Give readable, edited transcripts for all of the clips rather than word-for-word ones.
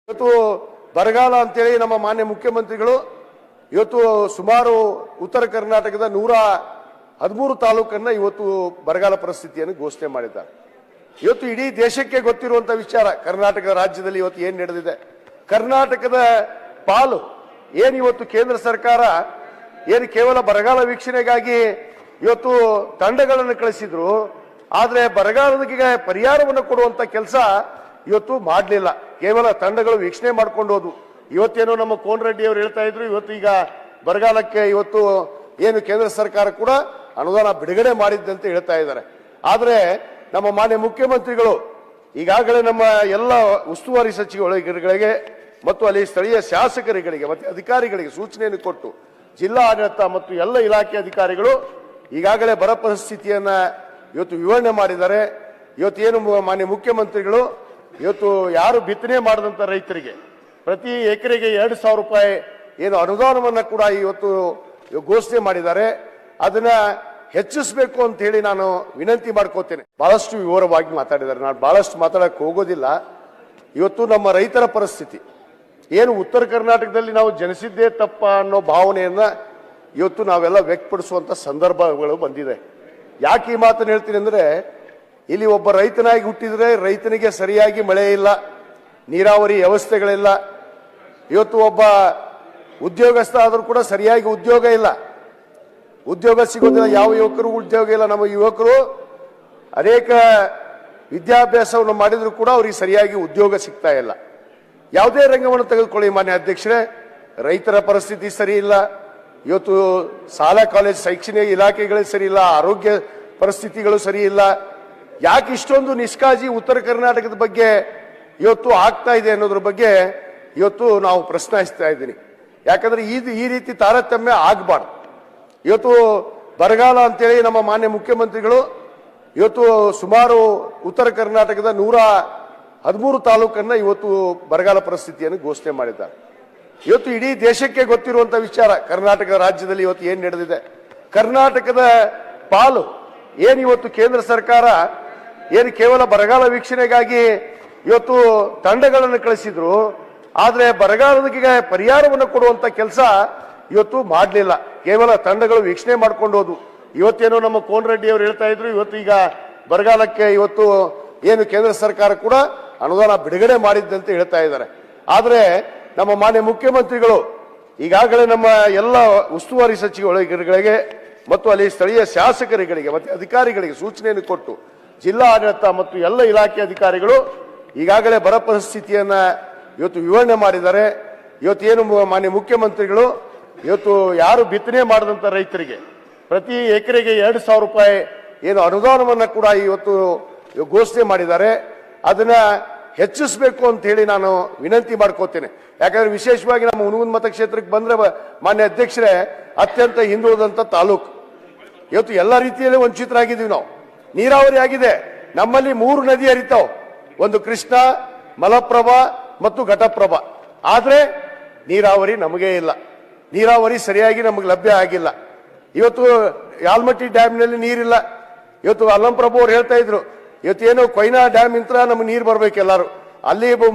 ಇವತ್ತು ಬರಗಾಲ ಅಂತೇಳಿ ನಮ್ಮ ಮಾನ್ಯ ಮುಖ್ಯಮಂತ್ರಿಗಳು ಇವತ್ತು ಸುಮಾರು ಉತ್ತರ ಕರ್ನಾಟಕದ 113 ತಾಲೂಕನ್ನ ಇವತ್ತು ಬರಗಾಲ ಪರಿಸ್ಥಿತಿಯನ್ನು ಘೋಷಣೆ ಮಾಡಿದ್ದಾರೆ. ಇವತ್ತು ಇಡೀ ದೇಶಕ್ಕೆ ಗೊತ್ತಿರುವಂತ ವಿಚಾರ ಕರ್ನಾಟಕ ರಾಜ್ಯದಲ್ಲಿ ಇವತ್ತು ಏನು ನಡೆದಿದೆ. ಕರ್ನಾಟಕದ ಪಾಲು ಏನು ಇವತ್ತು ಕೇಂದ್ರ ಸರ್ಕಾರ ಏನು ಕೇವಲ ಬರಗಾಲ ವೀಕ್ಷಣೆಗಾಗಿ ಇವತ್ತು ತಂಡಗಳನ್ನು ಕಳಿಸಿದ್ರು, ಆದರೆ ಬರಗಾಲಕ್ಕೆ ಪರಿಹಾರವನ್ನು ಕೊಡುವಂತ ಕೆಲಸ ಇವತ್ತು ಮಾಡಲಿಲ್ಲ. ಕೇವಲ ತಂಡಗಳು ವೀಕ್ಷಣೆ ಮಾಡ್ಕೊಂಡು ಹೋದ್ವು. ಇವತ್ತೇನೋ ನಮ್ಮ ಕೋನ್ ರೆಡ್ಡಿ ಅವರು ಹೇಳ್ತಾ ಇದ್ರು, ಇವತ್ತು ಈಗ ಬರಗಾಲಕ್ಕೆ ಇವತ್ತು ಏನು ಕೇಂದ್ರ ಸರ್ಕಾರ ಕೂಡ ಅನುದಾನ ಬಿಡುಗಡೆ ಮಾಡಿದ್ದಂತ ಹೇಳ್ತಾ ಇದ್ದಾರೆ. ಆದರೆ ನಮ್ಮ ಮಾನ್ಯ ಮುಖ್ಯಮಂತ್ರಿಗಳು ಈಗಾಗಲೇ ನಮ್ಮ ಎಲ್ಲ ಉಸ್ತುವಾರಿ ಸಚಿವರುಗಳಿಗೆ ಮತ್ತು ಅಲ್ಲಿ ಸ್ಥಳೀಯ ಶಾಸಕರುಗಳಿಗೆ ಮತ್ತು ಅಧಿಕಾರಿಗಳಿಗೆ ಸೂಚನೆಯನ್ನು ಕೊಟ್ಟು ಜಿಲ್ಲಾ ಆಡಳಿತ ಮತ್ತು ಎಲ್ಲ ಇಲಾಖೆ ಅಧಿಕಾರಿಗಳು ಈಗಾಗಲೇ ಬರ ಪರಿಸ್ಥಿತಿಯನ್ನ ಇವತ್ತು ವಿವರಣೆ ಮಾಡಿದ್ದಾರೆ. ಇವತ್ತು ಏನು ಮಾನ್ಯ ಮುಖ್ಯಮಂತ್ರಿಗಳು ಇವತ್ತು ಯಾರು ಬಿತ್ತನೆ ಮಾಡಿದಂತ ರೈತರಿಗೆ ಪ್ರತಿ ಎಕರೆಗೆ 2,000 ರೂಪಾಯಿ ಏನು ಅನುದಾನವನ್ನು ಕೂಡ ಇವತ್ತು ಘೋಷಣೆ ಮಾಡಿದ್ದಾರೆ. ಅದನ್ನ ಹೆಚ್ಚಿಸಬೇಕು ಅಂತ ಹೇಳಿ ನಾನು ವಿನಂತಿ ಮಾಡ್ಕೋತೇನೆ. ಬಹಳಷ್ಟು ವಿವರವಾಗಿ ಮಾತಾಡಿದ್ದಾರೆ, ನಾನು ಬಹಳಷ್ಟು ಮಾತಾಡಕ್ಕೆ ಹೋಗೋದಿಲ್ಲ. ಇವತ್ತು ನಮ್ಮ ರೈತರ ಪರಿಸ್ಥಿತಿ ಏನು ಉತ್ತರ ಕರ್ನಾಟಕದಲ್ಲಿ ನಾವು ಜನಿಸಿದ್ದೇ ತಪ್ಪ ಅನ್ನೋ ಭಾವನೆಯನ್ನ ಇವತ್ತು ನಾವೆಲ್ಲ ವ್ಯಕ್ತಪಡಿಸುವಂತ ಸಂದರ್ಭಗಳು ಬಂದಿದೆ. ಯಾಕೆ ಈ ಮಾತನ್ನು ಹೇಳ್ತೀನಿ ಅಂದ್ರೆ, ಇಲ್ಲಿ ಒಬ್ಬ ರೈತನಾಗಿ ಹುಟ್ಟಿದ್ರೆ ರೈತನಿಗೆ ಸರಿಯಾಗಿ ಮಳೆ ಇಲ್ಲ, ನೀರಾವರಿ ವ್ಯವಸ್ಥೆಗಳಿಲ್ಲ. ಇವತ್ತು ಒಬ್ಬ ಉದ್ಯೋಗಸ್ಥ ಆದರೂ ಕೂಡ ಸರಿಯಾಗಿ ಉದ್ಯೋಗ ಇಲ್ಲ, ಉದ್ಯೋಗ ಸಿಗೋದಿಲ್ಲ. ಯಾವ ಯುವಕರು ಉದ್ಯೋಗ ಇಲ್ಲ. ನಮ್ಮ ಯುವಕರು ಅನೇಕ ವಿದ್ಯಾಭ್ಯಾಸವನ್ನು ಮಾಡಿದ್ರು ಕೂಡ ಅವ್ರಿಗೆ ಸರಿಯಾಗಿ ಉದ್ಯೋಗ ಸಿಗ್ತಾ ಇಲ್ಲ. ಯಾವುದೇ ರಂಗವನ್ನು ತೆಗೆದುಕೊಳ್ಳಿ ಮಾನ್ಯ ಅಧ್ಯಕ್ಷರೇ, ರೈತರ ಪರಿಸ್ಥಿತಿ ಸರಿ ಇಲ್ಲ. ಇವತ್ತು ಶಾಲಾ ಕಾಲೇಜ್ ಶೈಕ್ಷಣಿಕ ಇಲಾಖೆಗಳು ಸರಿ ಇಲ್ಲ, ಆರೋಗ್ಯ ಪರಿಸ್ಥಿತಿಗಳು ಸರಿ ಇಲ್ಲ. ಯಾಕೆ ಇಷ್ಟೊಂದು ನಿಷ್ಕಾಳಜಿ ಉತ್ತರ ಕರ್ನಾಟಕದ ಬಗ್ಗೆ ಇವತ್ತು ಆಗ್ತಾ ಇದೆ ಅನ್ನೋದ್ರ ಬಗ್ಗೆ ಇವತ್ತು ನಾವು ಪ್ರಶ್ನಿಸ್ತಾ ಇದ್ದೀನಿ. ಯಾಕಂದ್ರೆ ಈ ರೀತಿ ತಾರತಮ್ಯ ಆಗಬಾರ್ದು. ಇವತ್ತು ಬರಗಾಲ ಅಂತೇಳಿ ನಮ್ಮ ಮಾನ್ಯ ಮುಖ್ಯಮಂತ್ರಿಗಳು ಇವತ್ತು ಸುಮಾರು ಉತ್ತರ ಕರ್ನಾಟಕದ 113 ತಾಲೂಕನ್ನ ಇವತ್ತು ಬರಗಾಲ ಪರಿಸ್ಥಿತಿಯನ್ನು ಘೋಷಣೆ ಮಾಡಿದ್ದಾರೆ. ಇವತ್ತು ಇಡೀ ದೇಶಕ್ಕೆ ಗೊತ್ತಿರುವಂತ ವಿಚಾರ ಕರ್ನಾಟಕ ರಾಜ್ಯದಲ್ಲಿ ಇವತ್ತು ಏನು ನಡೆದಿದೆ. ಕರ್ನಾಟಕದ ಪಾಲು ಏನು ಇವತ್ತು ಕೇಂದ್ರ ಸರ್ಕಾರ ಏನು ಕೇವಲ ಬರಗಾಲ ವೀಕ್ಷಣೆಗಾಗಿ ಇವತ್ತು ತಂಡಗಳನ್ನು ಕಳಿಸಿದ್ರು, ಆದರೆ ಬರಗಾಲಕ್ಕೆ ಪರಿಹಾರವನ್ನು ಕೊಡುವಂತ ಕೆಲಸ ಇವತ್ತು ಮಾಡಲಿಲ್ಲ. ಕೇವಲ ತಂಡಗಳು ವೀಕ್ಷಣೆ ಮಾಡ್ಕೊಂಡು ಹೋದ್ವು. ಇವತ್ತೇನೋ ನಮ್ಮ ಕೋನ್ ರೆಡ್ಡಿ ಅವರು ಹೇಳ್ತಾ ಇದ್ರು, ಇವತ್ತು ಈಗ ಬರಗಾಲಕ್ಕೆ ಇವತ್ತು ಏನು ಕೇಂದ್ರ ಸರ್ಕಾರ ಕೂಡ ಅನುದಾನ ಬಿಡುಗಡೆ ಮಾಡಿದ್ದಂತ ಹೇಳ್ತಾ ಇದ್ದಾರೆ. ಆದರೆ ನಮ್ಮ ಮಾನ್ಯ ಮುಖ್ಯಮಂತ್ರಿಗಳು ಈಗಾಗಲೇ ನಮ್ಮ ಎಲ್ಲ ಉಸ್ತುವಾರಿ ಸಚಿವರುಗಳಿಗೆ ಮತ್ತು ಅಲ್ಲಿ ಸ್ಥಳೀಯ ಶಾಸಕರುಗಳಿಗೆ ಮತ್ತು ಅಧಿಕಾರಿಗಳಿಗೆ ಸೂಚನೆಯನ್ನು ಕೊಟ್ಟು ಜಿಲ್ಲಾ ಆಡಳಿತ ಮತ್ತು ಎಲ್ಲ ಇಲಾಖೆ ಅಧಿಕಾರಿಗಳು ಈಗಾಗಲೇ ಬರ ಪರಿಸ್ಥಿತಿಯನ್ನ ಇವತ್ತು ವಿವರಣೆ ಮಾಡಿದ್ದಾರೆ. ಇವತ್ತೇನು ಮಾನ್ಯ ಮುಖ್ಯಮಂತ್ರಿಗಳು ಇವತ್ತು ಯಾರು ಬಿತ್ತನೆ ಮಾಡಿದಂತ ರೈತರಿಗೆ ಪ್ರತಿ ಎಕರೆಗೆ 2,000 ರೂಪಾಯಿ ಏನು ಅನುದಾನವನ್ನು ಕೂಡ ಇವತ್ತು ಘೋಷಣೆ ಮಾಡಿದ್ದಾರೆ. ಅದನ್ನ ಹೆಚ್ಚಿಸಬೇಕು ಅಂತ ಹೇಳಿ ನಾನು ವಿನಂತಿ ಮಾಡ್ಕೋತೇನೆ. ಯಾಕಂದ್ರೆ ವಿಶೇಷವಾಗಿ ನಮ್ಮ ಹುನಗುಂದ ಮತಕ್ಷೇತ್ರಕ್ಕೆ ಬಂದ್ರೆ ಮಾನ್ಯ ಅಧ್ಯಕ್ಷರೇ, ಅತ್ಯಂತ ಹಿಂದುಳಿದಂತ ತಾಲೂಕು. ಇವತ್ತು ಎಲ್ಲ ರೀತಿಯಲ್ಲಿ ವಂಚಿತರಾಗಿದ್ದೀವಿ ನಾವು. ನೀರಾವರಿ ಆಗಿದೆ, ನಮ್ಮಲ್ಲಿ 3 ನದಿ ಹರಿತಾವ, ಒಂದು ಕೃಷ್ಣ, ಮಲಪ್ರಭಾ ಮತ್ತು ಘಟಪ್ರಭಾ. ಆದ್ರೆ ನೀರಾವರಿ ನಮಗೆ ಇಲ್ಲ, ನೀರಾವರಿ ಸರಿಯಾಗಿ ನಮಗೆ ಲಭ್ಯ ಆಗಿಲ್ಲ. ಇವತ್ತು ಆಲ್ಮಟ್ಟಿ ಡ್ಯಾಮ್ನಲ್ಲಿ ನೀರಿಲ್ಲ. ಇವತ್ತು ಅಲ್ಲಂಪ್ರಭು ಅವ್ರು ಹೇಳ್ತಾ ಇದ್ರು, ಇವತ್ತೇನು ಕೊಯ್ನಾ ಡ್ಯಾಮ್ ಇಂತ್ರ ನಮಗೆ ನೀರು ಬರ್ಬೇಕು. ಎಲ್ಲರೂ ಅಲ್ಲಿ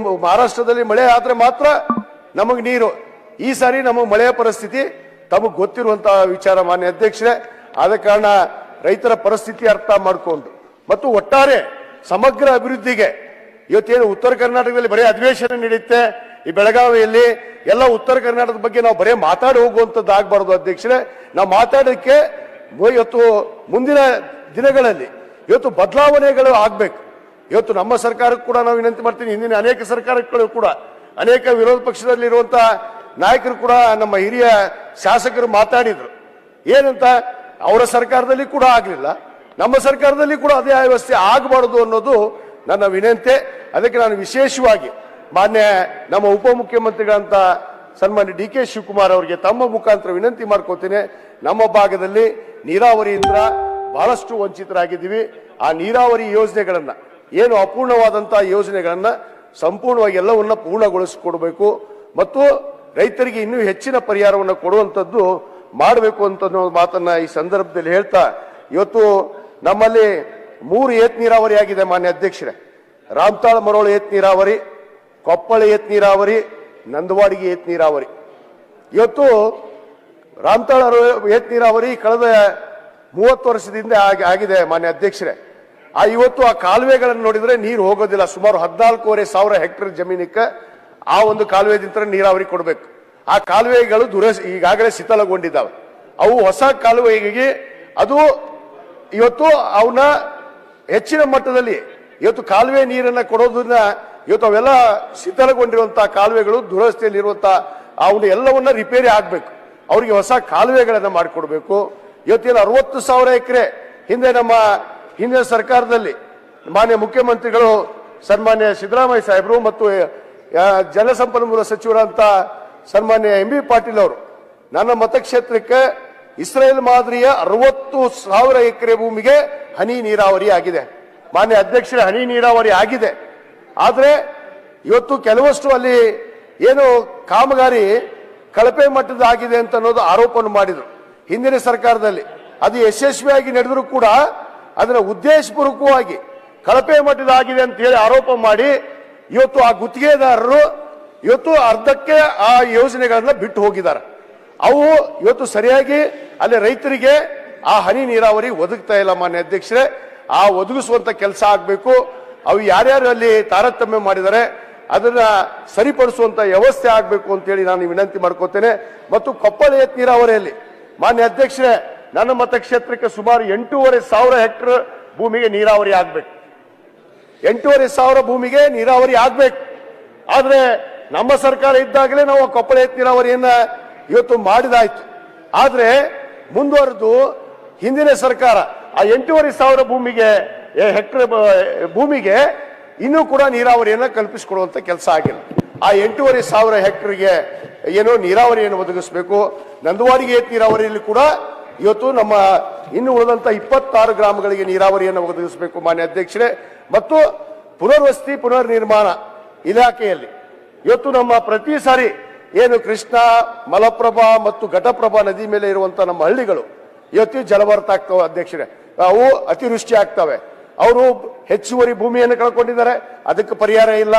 ಮಹಾರಾಷ್ಟ್ರದಲ್ಲಿ ಮಳೆ ಆದ್ರೆ ಮಾತ್ರ ನಮಗೆ ನೀರು. ಈ ಸಾರಿ ನಮಗೆ ಮಳೆಯ ಪರಿಸ್ಥಿತಿ ತಮಗೆ ಗೊತ್ತಿರುವಂತಹ ವಿಚಾರ ಮಾನ್ಯ ಅಧ್ಯಕ್ಷರೇ. ಆದ ಕಾರಣ ರೈತರ ಪರಿಸ್ಥಿತಿ ಅರ್ಥ ಮಾಡಿಕೊಂಡು ಮತ್ತು ಒಟ್ಟಾರೆ ಸಮಗ್ರ ಅಭಿವೃದ್ಧಿಗೆ ಇವತ್ತೇನು ಉತ್ತರ ಕರ್ನಾಟಕದಲ್ಲಿ ಬರೀ ಅಧಿವೇಶನ ನಡೆಯುತ್ತೆ, ಈ ಬೆಳಗಾವಿಯಲ್ಲಿ ಎಲ್ಲ ಉತ್ತರ ಕರ್ನಾಟಕದ ಬಗ್ಗೆ ನಾವು ಬರೀ ಮಾತಾಡಿ ಹೋಗುವಂಥದ್ದು ಆಗ್ಬಾರ್ದು ಅಧ್ಯಕ್ಷರೇ. ನಾವು ಮಾತಾಡೋಕ್ಕೆ ಇವತ್ತು ಮುಂದಿನ ದಿನಗಳಲ್ಲಿ ಇವತ್ತು ಬದಲಾವಣೆಗಳು ಆಗ್ಬೇಕು. ಇವತ್ತು ನಮ್ಮ ಸರ್ಕಾರಕ್ಕೂ ಕೂಡ ನಾವು ವಿನಂತಿ ಮಾಡ್ತೀನಿ, ಹಿಂದಿನ ಅನೇಕ ಸರ್ಕಾರಗಳು ಕೂಡ ಅನೇಕ ವಿರೋಧ ಪಕ್ಷದಲ್ಲಿ ಇರುವಂತಹ ನಾಯಕರು ಕೂಡ ನಮ್ಮ ಹಿರಿಯ ಶಾಸಕರು ಮಾತಾಡಿದ್ರು. ಏನಂತ ಅವರ ಸರ್ಕಾರದಲ್ಲಿ ಕೂಡ ಆಗ್ಲಿಲ್ಲ, ನಮ್ಮ ಸರ್ಕಾರದಲ್ಲಿ ಕೂಡ ಅದೇ ವ್ಯವಸ್ಥೆ ಆಗಬಾರದು ಅನ್ನೋದು ನನ್ನ ವಿನಂತಿ. ಅದಕ್ಕೆ ನಾನು ವಿಶೇಷವಾಗಿ ಮಾನ್ಯ ನಮ್ಮ ಉಪಮುಖ್ಯಮಂತ್ರಿಗಳಂತ ಸನ್ಮಾನ್ಯ ಡಿ ಕೆ ಶಿವಕುಮಾರ್ ಅವರಿಗೆ ತಮ್ಮ ಮುಖಾಂತರ ವಿನಂತಿ ಮಾಡ್ಕೋತೀನಿ. ನಮ್ಮ ಭಾಗದಲ್ಲಿ ನೀರಾವರಿಯಿಂದ ಬಹಳಷ್ಟು ವಂಚಿತರಾಗಿದ್ದೀವಿ. ಆ ನೀರಾವರಿ ಯೋಜನೆಗಳನ್ನ ಏನು ಅಪೂರ್ಣವಾದಂತಹ ಯೋಜನೆಗಳನ್ನ ಸಂಪೂರ್ಣವಾಗಿ ಎಲ್ಲವನ್ನ ಪೂರ್ಣಗೊಳಿಸಿಕೊಡ್ಬೇಕು ಮತ್ತು ರೈತರಿಗೆ ಇನ್ನೂ ಹೆಚ್ಚಿನ ಪರಿಹಾರವನ್ನು ಕೊಡುವಂಥದ್ದು ಮಾಡಬೇಕು ಅಂತ ಮಾತನ್ನ ಈ ಸಂದರ್ಭದಲ್ಲಿ ಹೇಳ್ತಾ, ಇವತ್ತು ನಮ್ಮಲ್ಲಿ 3 ಏತ ನೀರಾವರಿ ಆಗಿದೆ ಮಾನ್ಯ ಅಧ್ಯಕ್ಷರೇ. ರಾಮತಾಳ ಮರೋಳು ಏತ ನೀರಾವರಿ, ಕೊಪ್ಪಳ ಏತ್ ನೀರಾವರಿ, ನಂದವಾಡಿಗೆ ಏತ್ ನೀರಾವರಿ. ಇವತ್ತು ರಾಮತಾಳ ಏತ್ ನೀರಾವರಿ ಕಳೆದ 30 ವರ್ಷದಿಂದ ಆಗಿದೆ ಮಾನ್ಯ ಅಧ್ಯಕ್ಷರೇ. ಇವತ್ತು ಆ ಕಾಲುವೆಗಳನ್ನು ನೋಡಿದ್ರೆ ನೀರು ಹೋಗೋದಿಲ್ಲ. ಸುಮಾರು 14,500 ಹೆಕ್ಟೇರ್ ಜಮೀನಕ್ಕೆ ಆ ಒಂದು ಕಾಲುವೆದಿಂದ ನೀರಾವರಿ ಕೊಡಬೇಕು. ಆ ಕಾಲುವೆಗಳು ಈಗಾಗಲೇ ಶಿಥಿಲಗೊಂಡಿದ್ದಾವೆ. ಅವು ಹೊಸ ಕಾಲುವೆಗೆ ಅದು ಇವತ್ತು ಅವನ್ನ ಹೆಚ್ಚಿನ ಮಟ್ಟದಲ್ಲಿ ಇವತ್ತು ಕಾಲುವೆ ನೀರನ್ನ ಕೊಡೋದನ್ನ ಇವತ್ತು ಅವೆಲ್ಲ ಶಿಥಿಲಗೊಂಡಿರುವಂತಹ ಕಾಲುವೆಗಳು ದುರಸ್ತಿಯಲ್ಲಿ ಇರುವಂತಹ ಅವನ್ನ ಎಲ್ಲವನ್ನ ರಿಪೇರಿ ಆಗ್ಬೇಕು. ಅವರಿಗೆ ಹೊಸ ಕಾಲುವೆಗಳನ್ನ ಮಾಡಿಕೊಡ್ಬೇಕು. ಇವತ್ತೇನು 60,000 ಎಕರೆ ಹಿಂದೆ ನಮ್ಮ ಹಿಂದಿನ ಸರ್ಕಾರದಲ್ಲಿ ಮಾನ್ಯ ಮುಖ್ಯಮಂತ್ರಿಗಳು ಸನ್ಮಾನ್ಯ ಸಿದ್ದರಾಮಯ್ಯ ಸಾಹೇಬರು ಮತ್ತು ಜಲಸಂಪನ್ಮೂಲ ಸಚಿವರಂತ ಸನ್ಮಾನ್ಯ MB ಪಾಟೀಲ್ ಅವರು ನನ್ನ ಮತಕ್ಷೇತ್ರಕ್ಕೆ ಇಸ್ರೇಲ್ ಮಾದರಿಯ 60,000 ಎಕರೆ ಭೂಮಿಗೆ ಹನಿ ನೀರಾವರಿ ಆಗಿದೆ. ಮಾನ್ಯ ಅಧ್ಯಕ್ಷರೇ, ಹನಿ ನೀರಾವರಿ ಆಗಿದೆ. ಆದ್ರೆ ಇವತ್ತು ಕೆಲವಷ್ಟು ಅಲ್ಲಿ ಏನು ಕಾಮಗಾರಿ ಕಳಪೆ ಮಟ್ಟದಾಗಿದೆ ಅಂತ ಅನ್ನೋದು ಆರೋಪವನ್ನು ಮಾಡಿದ್ರು ಹಿಂದಿನ ಸರ್ಕಾರದಲ್ಲಿ. ಅದು ಯಶಸ್ವಿಯಾಗಿ ನಡೆದರೂ ಕೂಡ ಅದರ ಉದ್ದೇಶಪೂರ್ವಕವಾಗಿ ಕಳಪೆ ಮಟ್ಟದಾಗಿದೆ ಅಂತ ಹೇಳಿ ಆರೋಪ ಮಾಡಿ ಇವತ್ತು ಆ ಗುತ್ತಿಗೆದಾರರು ಇವತ್ತು ಅರ್ಧಕ್ಕೆ ಆ ಯೋಜನೆಗಳನ್ನ ಬಿಟ್ಟು ಹೋಗಿದ್ದಾರೆ. ಅವು ಇವತ್ತು ಸರಿಯಾಗಿ ಅಲ್ಲಿ ರೈತರಿಗೆ ಆ ಹನಿ ನೀರಾವರಿ ಒದಗ್ತಾ ಇಲ್ಲ. ಮಾನ್ಯ ಅಧ್ಯಕ್ಷರೇ, ಆ ಒದಗಿಸುವಂತ ಕೆಲಸ ಆಗಬೇಕು. ಅವು ಯಾರ್ಯಾರು ಅಲ್ಲಿ ತಾರತಮ್ಯ ಮಾಡಿದರೆ ಅದನ್ನ ಸರಿಪಡಿಸುವಂತ ವ್ಯವಸ್ಥೆ ಆಗಬೇಕು ಅಂತ ಹೇಳಿ ನಾನು ವಿನಂತಿ ಮಾಡ್ಕೋತೇನೆ. ಮತ್ತು ಕೊಪ್ಪಳ ಏತ್ ನೀರಾವರಿಯಲ್ಲಿ ಮಾನ್ಯ ಅಧ್ಯಕ್ಷರೇ, ನನ್ನ ಮತಕ್ಷೇತ್ರಕ್ಕೆ ಸುಮಾರು 8,500 ಹೆಕ್ಟೇರ್ ಭೂಮಿಗೆ ನೀರಾವರಿ ಆಗ್ಬೇಕು. 8,500 ಭೂಮಿಗೆ ನೀರಾವರಿ ಆಗ್ಬೇಕು. ಆದ್ರೆ ನಮ್ಮ ಸರ್ಕಾರ ಇದ್ದಾಗಲೇ ನಾವು ಕೊಪ್ಪಳ ಏತ್ ನೀರಾವರಿಯನ್ನ ಇವತ್ತು ಮಾಡಿದಾಯ್ತು. ಆದ್ರೆ ಮುಂದುವರೆದು ಹಿಂದಿನ ಸರ್ಕಾರ ಆ 8,500 ಭೂಮಿಗೆ ಹೆಕ್ಟೇರ್ ಭೂಮಿಗೆ ಇನ್ನೂ ಕೂಡ ನೀರಾವರಿಯನ್ನ ಕಲ್ಪಿಸಿಕೊಡುವಂತ ಕೆಲಸ ಆಗಿಲ್ಲ. ಆ 8,500 ಹೆಕ್ಟೇರ್ಗೆ ಏನೋ ನೀರಾವರಿಯನ್ನು ಒದಗಿಸಬೇಕು. ನಂದವಾಡಿಗೆ ಏತ್ ನೀರಾವರಿಯಲ್ಲಿ ಕೂಡ ಇವತ್ತು ನಮ್ಮ ಇನ್ನು ಉಳಿದಂತ 26 ಗ್ರಾಮಗಳಿಗೆ ನೀರಾವರಿಯನ್ನು ಒದಗಿಸಬೇಕು ಮಾನ್ಯ ಅಧ್ಯಕ್ಷರೇ. ಮತ್ತು ಪುನರ್ವಸತಿ ಪುನರ್ ನಿರ್ಮಾಣ ಇಲಾಖೆಯಲ್ಲಿ ಇವತ್ತು ನಮ್ಮ ಪ್ರತಿ ಸಾರಿ ಏನು ಕೃಷ್ಣ, ಮಲಪ್ರಭಾ ಮತ್ತು ಘಟಪ್ರಭಾ ನದಿ ಮೇಲೆ ಇರುವಂತ ನಮ್ಮ ಹಳ್ಳಿಗಳು ಇವತ್ತು ಜಲಭರಿತ ಆಗ್ತವೆ ಅಧ್ಯಕ್ಷರೇ. ಅವು ಅತಿವೃಷ್ಟಿ ಆಗ್ತವೆ. ಅವರು ಹೆಚ್ಚುವರಿ ಭೂಮಿಯನ್ನು ಕಳ್ಕೊಂಡಿದ್ದಾರೆ, ಅದಕ್ಕೆ ಪರಿಹಾರ ಇಲ್ಲ.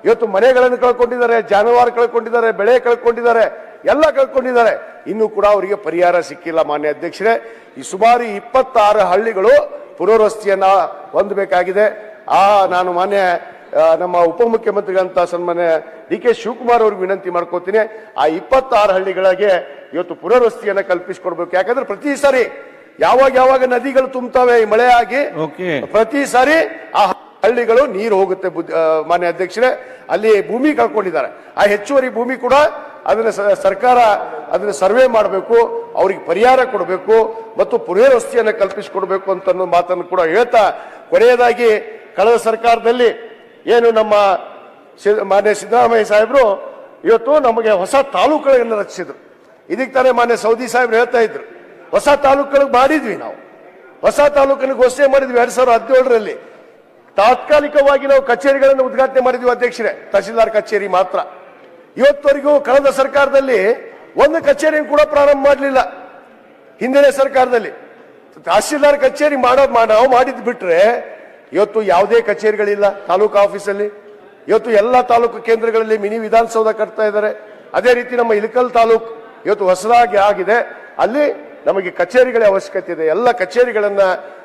ಇವತ್ತು ಮನೆಗಳನ್ನು ಕಳ್ಕೊಂಡಿದ್ದಾರೆ, ಜಾನುವಾರು ಕಳ್ಕೊಂಡಿದ್ದಾರೆ, ಬೆಳೆ ಕಳ್ಕೊಂಡಿದ್ದಾರೆ, ಎಲ್ಲ ಕಳ್ಕೊಂಡಿದ್ದಾರೆ. ಇನ್ನೂ ಕೂಡ ಅವರಿಗೆ ಪರಿಹಾರ ಸಿಕ್ಕಿಲ್ಲ ಮಾನ್ಯ ಅಧ್ಯಕ್ಷರೇ. ಈ ಸುಮಾರು 26 ಹಳ್ಳಿಗಳು ಪುನರ್ವಸತಿಯನ್ನ ಹೊಂದಬೇಕಾಗಿದೆ. ನಾನು ಮಾನ್ಯ ನಮ್ಮ ಉಪಮುಖ್ಯಮಂತ್ರಿಗಳಂತ ಸನ್ಮಾನ್ಯ DK ಶಿವಕುಮಾರ್ ಅವ್ರಿಗೆ ವಿನಂತಿ ಮಾಡ್ಕೋತೀನಿ. ಆ 26 ಹಳ್ಳಿಗಳಿಗೆ ಇವತ್ತು ಪುನರ್ವಸತಿಯನ್ನ ಕಲ್ಪಿಸಿಕೊಡ್ಬೇಕು. ಯಾಕಂದ್ರೆ ಪ್ರತಿ ಸಾರಿ ಯಾವಾಗ ನದಿಗಳು ತುಂಬುತ್ತವೆ ಈ ಮಳೆ ಆಗಿ, ಪ್ರತಿ ಸಾರಿ ಆ ಹಳ್ಳಿಗಳು ನೀರು ಹೋಗುತ್ತೆ ಮಾನ್ಯ ಅಧ್ಯಕ್ಷರೇ. ಅಲ್ಲಿ ಭೂಮಿ ಕಳ್ಕೊಂಡಿದ್ದಾರೆ. ಆ ಹೆಚ್ಚುವರಿ ಭೂಮಿ ಕೂಡ ಅದನ್ನ ಸರ್ಕಾರ ಅದನ್ನ ಸರ್ವೆ ಮಾಡಬೇಕು, ಅವ್ರಿಗೆ ಪರಿಹಾರ ಕೊಡಬೇಕು ಮತ್ತು ಪುನರ್ವಸತಿಯನ್ನ ಕಲ್ಪಿಸಿಕೊಡ್ಬೇಕು ಅಂತ ಅನ್ನೋ ಮಾತನ್ನು ಕೂಡ ಹೇಳ್ತಾ, ಕೊನೆಯದಾಗಿ ಕಳೆದ ಸರ್ಕಾರದಲ್ಲಿ ಏನು ನಮ್ಮ ಮಾನ್ಯ ಸಿದ್ದರಾಮಯ್ಯ ಸಾಹೇಬರು ಇವತ್ತು ನಮಗೆ ಹೊಸ ತಾಲೂಕುಗಳನ್ನು ರಚಿಸಿದ್ರು. ಇದಕ್ಕೆ ತಾನೇ ಮಾನ್ಯ ಸೌದಿ ಸಾಹೇಬ್ರು ಹೇಳ್ತಾ ಇದ್ರು, ಹೊಸ ತಾಲೂಕುಗಳಿಗೆ ಮಾಡಿದ್ವಿ. ನಾವು ಹೊಸ ತಾಲೂಕನ್ನು ಘೋಷಣೆ ಮಾಡಿದ್ವಿ 2017ರಲ್ಲಿ. ತಾತ್ಕಾಲಿಕವಾಗಿ ನಾವು ಕಚೇರಿಗಳನ್ನು ಉದ್ಘಾಟನೆ ಮಾಡಿದ್ವಿ ಅಧ್ಯಕ್ಷರೇ, ತಹಸೀಲ್ದಾರ್ ಕಚೇರಿ ಮಾತ್ರ. ಇವತ್ತವರೆಗೂ ಕಳೆದ ಸರ್ಕಾರದಲ್ಲಿ ಒಂದು ಕಚೇರಿಯನ್ನು ಕೂಡ ಪ್ರಾರಂಭ ಮಾಡಲಿಲ್ಲ. ಹಿಂದಿನ ಸರ್ಕಾರದಲ್ಲಿ ತಹಸೀಲ್ದಾರ್ ಕಚೇರಿ ನಾವು ಮಾಡಿದ್ ಬಿಟ್ರೆ ಇವತ್ತು ಯಾವುದೇ ಕಚೇರಿಗಳಿಲ್ಲ ತಾಲೂಕು ಆಫೀಸಲ್ಲಿ. ಇವತ್ತು ಎಲ್ಲ ತಾಲೂಕು ಕೇಂದ್ರಗಳಲ್ಲಿ ಮಿನಿ ವಿಧಾನಸೌಧ ಕಟ್ತಾ ಇದ್ದಾರೆ. ಅದೇ ರೀತಿ ನಮ್ಮ ಇಳಕಲ್ ತಾಲೂಕು ಇವತ್ತು ಹೊಸದಾಗಿ ಆಗಿದೆ. ಅಲ್ಲಿ ನಮಗೆ ಕಚೇರಿಗಳ ಅವಶ್ಯಕತೆ ಇದೆ. ಎಲ್ಲ ಕಚೇರಿಗಳನ್ನ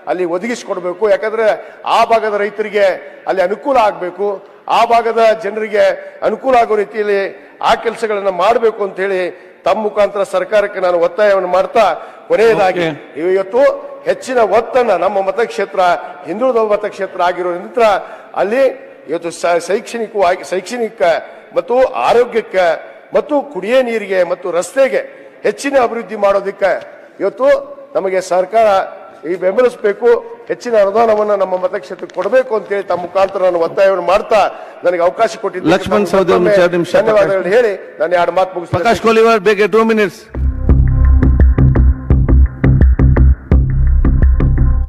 ಅಲ್ಲಿ ಒದಗಿಸಿಕೊಡ್ಬೇಕು. ಯಾಕಂದ್ರೆ ಆ ಭಾಗದ ರೈತರಿಗೆ ಅಲ್ಲಿ ಅನುಕೂಲ ಆಗಬೇಕು, ಆ ಭಾಗದ ಜನರಿಗೆ ಅನುಕೂಲ ಆಗೋ ರೀತಿಯಲ್ಲಿ ಆ ಕೆಲಸಗಳನ್ನ ಮಾಡಬೇಕು ಅಂತ ಹೇಳಿ ತಮ್ಮ ಮುಖಾಂತರ ಸರ್ಕಾರಕ್ಕೆ ನಾನು ಒತ್ತಾಯವನ್ನು ಮಾಡ್ತಾ, ಕೊನೆಯದಾಗಿ ಇವತ್ತು ಹೆಚ್ಚಿನ ಒತ್ತನ್ನ ನಮ್ಮ ಮತಕ್ಷೇತ್ರ ಹಿಂದುಳಿದ ಮತಕ್ಷೇತ್ರ ಆಗಿರೋದ್ರಿಂದ ಅಲ್ಲಿ ಇವತ್ತು ಶೈಕ್ಷಣಿಕ ಮತ್ತು ಆರೋಗ್ಯಕ್ಕೆ ಮತ್ತು ಕುಡಿಯೇ ನೀರಿಗೆ ಮತ್ತು ರಸ್ತೆಗೆ ಹೆಚ್ಚಿನ ಅಭಿವೃದ್ಧಿ ಮಾಡೋದಕ್ಕೆ ಇವತ್ತು ನಮಗೆ ಸರ್ಕಾರ ಈ ಬೆಂಬಲಿಸಬೇಕು. ಹೆಚ್ಚಿನ ಅನುದಾನವನ್ನು ನಮ್ಮ ಮತಕ್ಷೇತ್ರಕ್ಕೆ ಕೊಡಬೇಕು ಅಂತ ಹೇಳಿ ತಮ್ಮ ಮುಖಾಂತರ ನಾನು ಒತ್ತಾಯವನ್ನು ಮಾಡ್ತಾ ನನಗೆ ಅವಕಾಶ ಕೊಟ್ಟಿದ್ದೆ. ಲಕ್ಷ್ಮಣ್ ಸವದಿ ಧನ್ಯವಾದಗಳು ಹೇಳಿ ನಾನು 2 ಮಾತು ಮುಗಿಸ್ತೇನೆ. ಪ್ರಕಾಶ್ ಕೋಲಿವಾಡ್ ಬೇಗ 2 minutes.